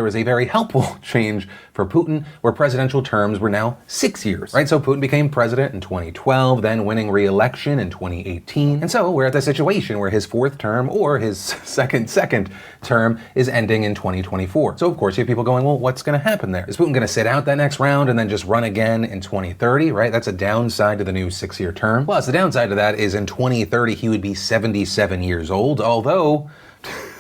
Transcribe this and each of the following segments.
there was a very helpful change for Putin, where presidential terms were now 6 years, right? So Putin became president in 2012, then winning re-election in 2018. And so we're at the situation where his fourth term, or his second term, is ending in 2024. So of course you have people going, well, what's gonna happen there? Is Putin gonna sit out that next round and then just run again in 2030, right? That's a downside to the new 6-year term. Plus, the downside to that is in 2030, he would be 77 years old, although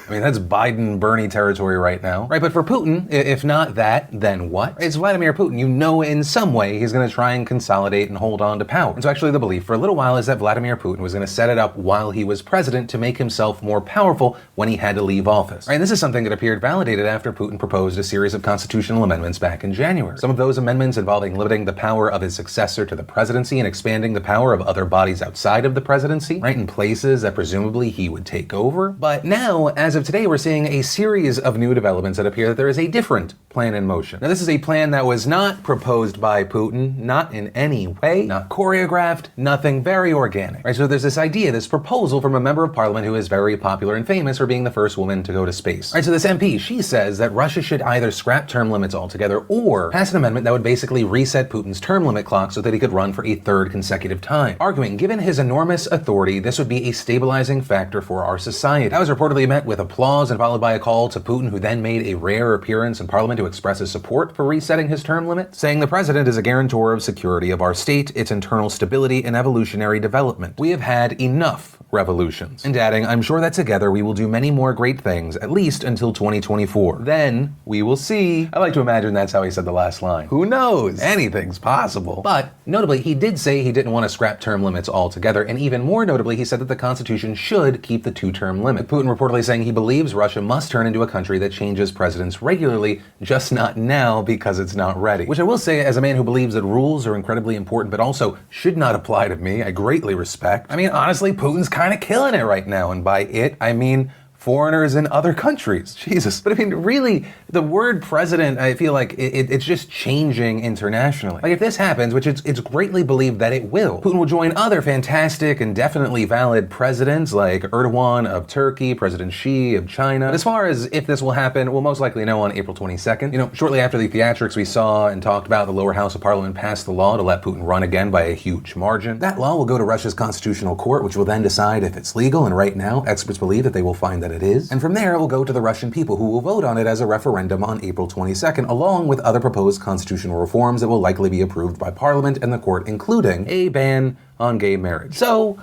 I mean, that's Biden-Bernie territory right now, right? But for Putin, if not that, then what? It's Vladimir Putin. You know in some way he's going to try and consolidate and hold on to power. And so actually the belief for a little while is that Vladimir Putin was going to set it up while he was president to make himself more powerful when he had to leave office. Right? And this is something that appeared validated after Putin proposed a series of constitutional amendments back in January. Some of those amendments involving limiting the power of his successor to the presidency and expanding the power of other bodies outside of the presidency, right, in places that presumably he would take over. But now, as of today, we're seeing a series of new developments that appear that there is a different plan in motion. Now, this is a plan that was not proposed by Putin, not in any way, not choreographed, nothing, very organic. Right? So there's this idea, this proposal from a member of parliament who is very popular and famous for being the first woman to go to space. Right? So this MP, she says that Russia should either scrap term limits altogether or pass an amendment that would basically reset Putin's term limit clock so that he could run for a third consecutive time. Arguing, given his enormous authority, this would be a stabilizing factor for our society. That was reportedly met with applause and followed by a call to Putin, who then made a rare appearance in parliament to express his support for resetting his term limit, saying the president is a guarantor of security of our state, its internal stability and evolutionary development. We have had enough revolutions. And adding, I'm sure that together we will do many more great things, at least until 2024. Then we will see. I like to imagine that's how he said the last line. Who knows? Anything's possible. But notably, he did say he didn't want to scrap term limits altogether, and even more notably, he said that the Constitution should keep the 2-term limit. Putin reportedly saying he believes Russia must turn into a country that changes presidents regularly, just not now because it's not ready. Which I will say, as a man who believes that rules are incredibly important, but also should not apply to me, I greatly respect. I mean, honestly, Putin's kind of killing it right now, and by it, I mean foreigners in other countries. Jesus. But I mean, really, the word president, I feel like it's just changing internationally. Like if this happens, which it's greatly believed that it will, Putin will join other fantastic and definitely valid presidents like Erdogan of Turkey, President Xi of China. But as far as if this will happen, we'll most likely know on April 22nd. You know, shortly after the theatrics we saw and talked about, the lower house of parliament passed the law to let Putin run again by a huge margin. That law will go to Russia's constitutional court, which will then decide if it's legal, and right now, experts believe that they will find that it is. And from there, it will go to the Russian people, who will vote on it as a referendum on April 22nd, along with other proposed constitutional reforms that will likely be approved by Parliament and the court, including a ban on gay marriage. So,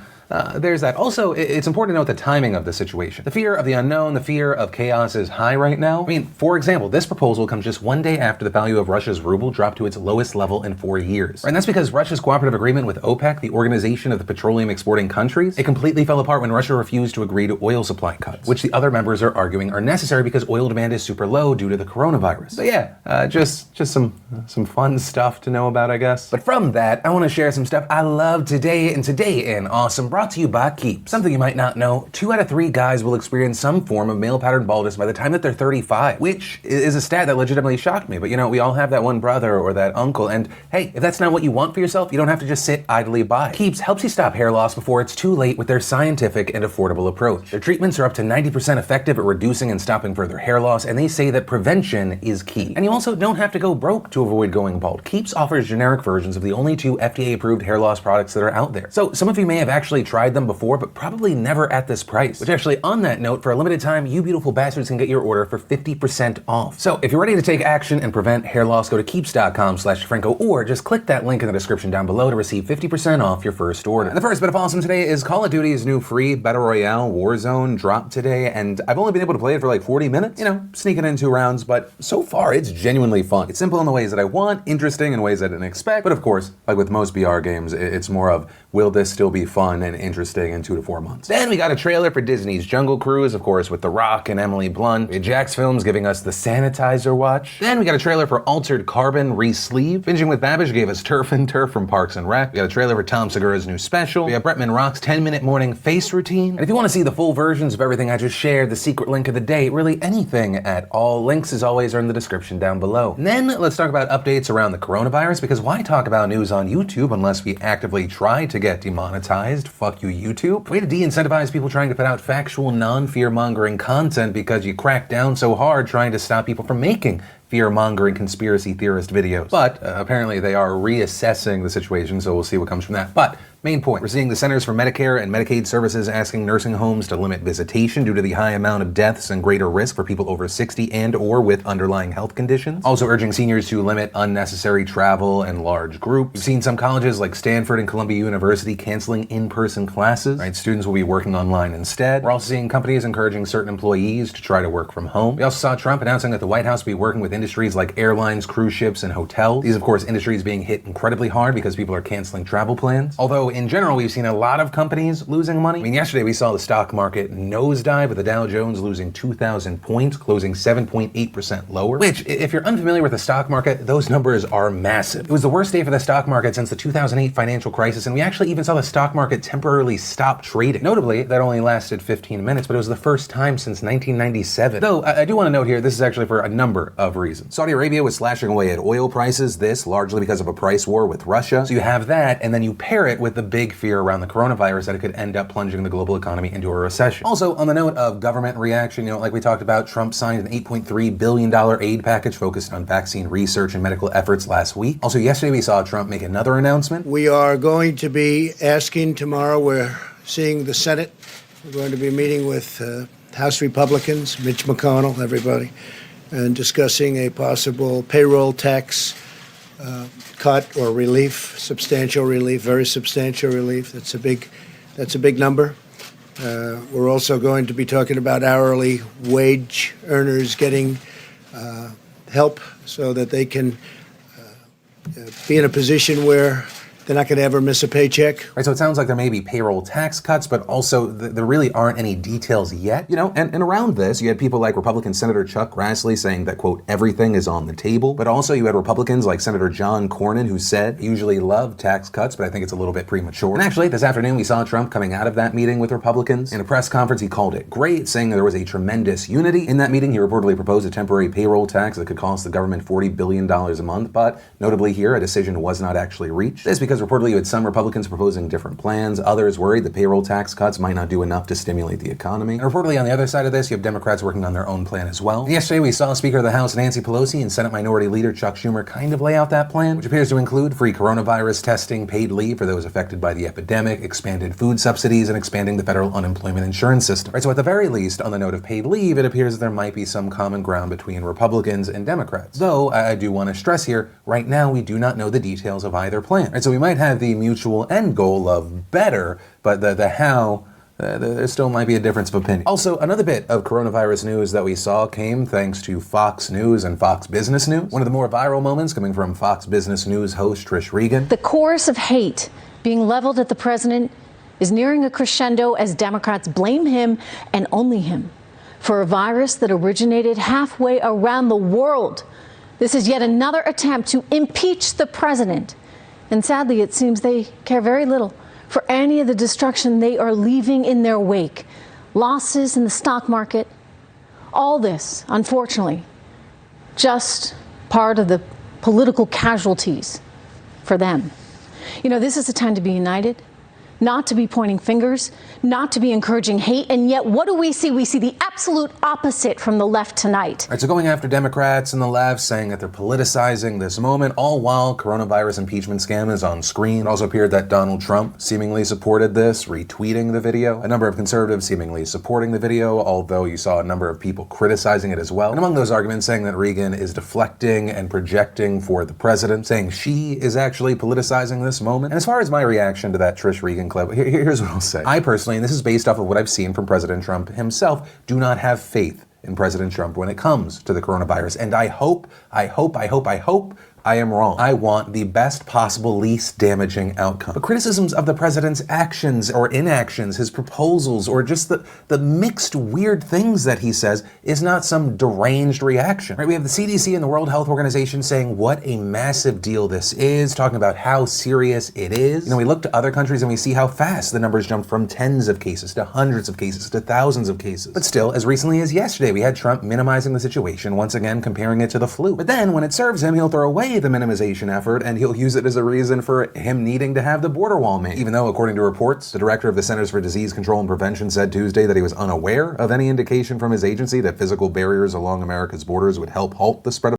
there's that. Also, it's important to note the timing of the situation. The fear of the unknown, the fear of chaos is high right now. I mean, for example, this proposal comes just one day after the value of Russia's ruble dropped to its lowest level in 4 years. And that's because Russia's cooperative agreement with OPEC, the Organization of the Petroleum Exporting Countries, it completely fell apart when Russia refused to agree to oil supply cuts, which the other members are arguing are necessary because oil demand is super low due to the coronavirus. So yeah, just some fun stuff to know about, I guess. But from that, I want to share some stuff I love today in Awesome, brought to you by Keep. Something you might not know, 2 out of 3 guys will experience some form of male pattern baldness by the time that they're 35, which is a stat that legitimately shocked me. But you know, we all have that one brother or that uncle, and hey, if that's not what you want for yourself, you don't have to just sit idly by. Keeps helps you stop hair loss before it's too late with their scientific and affordable approach. Their treatments are up to 90% effective at reducing and stopping further hair loss, and they say that prevention is key. And you also don't have to go broke to avoid going bald. Keeps offers generic versions of the only 2 FDA-approved hair loss products that are out there. So some of you may have actually tried them before, but probably never at this price. Which actually, on that note, for a limited time, you beautiful bastards can get your order for 50% off. So if you're ready to take action and prevent hair loss, go to keeps.com/Franco, or just click that link in the description down below to receive 50% off your first order. And the first bit of awesome today is Call of Duty's new free Battle Royale Warzone dropped today, and I've only been able to play it for like 40 minutes, you know, sneaking in 2 rounds, but so far it's genuinely fun. It's simple in the ways that I want, interesting in ways I didn't expect, but of course, like with most BR games, it's more of, will this still be fun and interesting in 2 to 4 months? Then we got a trailer for Disney's Jungle Cruise, of course, with The Rock and Emily Blunt. We had Jax Films giving us the Sanitizer Watch. Then we got a trailer for Altered Carbon Re-Sleeve. Binging with Babish gave us Turf and Turf from Parks and Rec. We got a trailer for Tom Segura's new special. We have Bretman Rock's 10-minute morning face routine. And if you want to see the full versions of everything I just shared, the secret link of the day, really anything at all, links as always are in the description down below. And then let's talk about updates around the coronavirus, because why talk about news on YouTube unless we actively try to get demonetized? fuck you, YouTube. Way to de-incentivize people trying to put out factual, non-fear-mongering content because you crack down so hard trying to stop people from making fear-mongering conspiracy theorist videos. But apparently they are reassessing the situation, so we'll see what comes from that. But main point, we're seeing the Centers for Medicare and Medicaid Services asking nursing homes to limit visitation due to the high amount of deaths and greater risk for people over 60 and or with underlying health conditions. Also urging seniors to limit unnecessary travel and large groups. We've seen some colleges like Stanford and Columbia University canceling in-person classes, right? Students will be working online instead. We're also seeing companies encouraging certain employees to try to work from home. We also saw Trump announcing that the White House will be working with industries like airlines, cruise ships, and hotels. These, of course, industries being hit incredibly hard because people are canceling travel plans. Although, in general, we've seen a lot of companies losing money. I mean, yesterday we saw the stock market nosedive with the Dow Jones losing 2,000 points, closing 7.8% lower, which, if you're unfamiliar with the stock market, those numbers are massive. It was the worst day for the stock market since the 2008 financial crisis, and we actually even saw the stock market temporarily stop trading. Notably, that only lasted 15 minutes, but it was the first time since 1997. Though, I do want to note here, this is actually for a number of reasons. Saudi Arabia was slashing away at oil prices, this largely because of a price war with Russia. So you have that, and then you pair it with the big fear around the coronavirus that it could end up plunging the global economy into a recession. Also, on the note of government reaction, like we talked about, Trump signed an $8.3 billion aid package focused on vaccine research and medical efforts last week. Also, yesterday we saw Trump make another announcement. We are going to be asking tomorrow, we're seeing the Senate. We're going to be meeting with House Republicans, Mitch McConnell, everybody, and discussing a possible payroll tax cut or relief, substantial relief, very substantial relief. That's a big number. We're also going to be talking about hourly wage earners getting help so that they can be in a position where they're not going to ever miss a paycheck. Right, so it sounds like there may be payroll tax cuts, but also there really aren't any details yet. And around this, you had people like Republican Senator Chuck Grassley saying that, quote, everything is on the table. But also you had Republicans like Senator John Cornyn who said, usually love tax cuts, but I think it's a little bit premature. And actually, this afternoon, we saw Trump coming out of that meeting with Republicans. In a press conference, he called it great, saying there was a tremendous unity. In that meeting, he reportedly proposed a temporary payroll tax that could cost the government $40 billion a month. But notably here, a decision was not actually reached. This because reportedly you had some Republicans proposing different plans, others worried the payroll tax cuts might not do enough to stimulate the economy. And reportedly on the other side of this, you have Democrats working on their own plan as well. And yesterday we saw Speaker of the House Nancy Pelosi and Senate Minority Leader Chuck Schumer kind of lay out that plan, which appears to include free coronavirus testing, paid leave for those affected by the epidemic, expanded food subsidies, and expanding the federal unemployment insurance system. Right, so at the very least, on the note of paid leave, it appears that there might be some common ground between Republicans and Democrats. Though, I do want to stress here, right now we do not know the details of either plan. Right, so we might have the mutual end goal of better, but the how, there still might be a difference of opinion. Also, another bit of coronavirus news that we saw came thanks to Fox News and Fox Business News. One of the more viral moments coming from Fox Business News host Trish Regan. The chorus of hate being leveled at the president is nearing a crescendo as Democrats blame him and only him for a virus that originated halfway around the world. This is yet another attempt to impeach the president. And sadly, it seems they care very little for any of the destruction they are leaving in their wake. Losses in the stock market, all this, unfortunately, just part of the political casualties for them. This is a time to be united, not to be pointing fingers, not to be encouraging hate, and yet what do we see? We see the absolute opposite from the left tonight. Right, so going after Democrats and the left, saying that they're politicizing this moment, all while coronavirus impeachment scam is on screen. It also appeared that Donald Trump seemingly supported this, retweeting the video. A number of conservatives seemingly supporting the video, although you saw a number of people criticizing it as well. And among those arguments, saying that Regan is deflecting and projecting for the president, saying she is actually politicizing this moment. And as far as my reaction to that Trish Regan clip, here's what I'll say. I personally, and this is based off of what I've seen from President Trump himself, do not have faith in President Trump when it comes to the coronavirus. And I hope I am wrong. I want the best possible, least damaging outcome. But criticisms of the president's actions or inactions, his proposals, or just the mixed weird things that he says is not some deranged reaction. Right? We have the CDC and the World Health Organization saying what a massive deal this is, talking about how serious it is. We look to other countries and we see how fast the numbers jumped from tens of cases to hundreds of cases to thousands of cases. But still, as recently as yesterday, we had Trump minimizing the situation, once again comparing it to the flu. But then when it serves him, he'll throw away delay the minimization effort, and he'll use it as a reason for him needing to have the border wall made. Even though, according to reports, the director of the Centers for Disease Control and Prevention said Tuesday that he was unaware of any indication from his agency that physical barriers along America's borders would help halt the spread of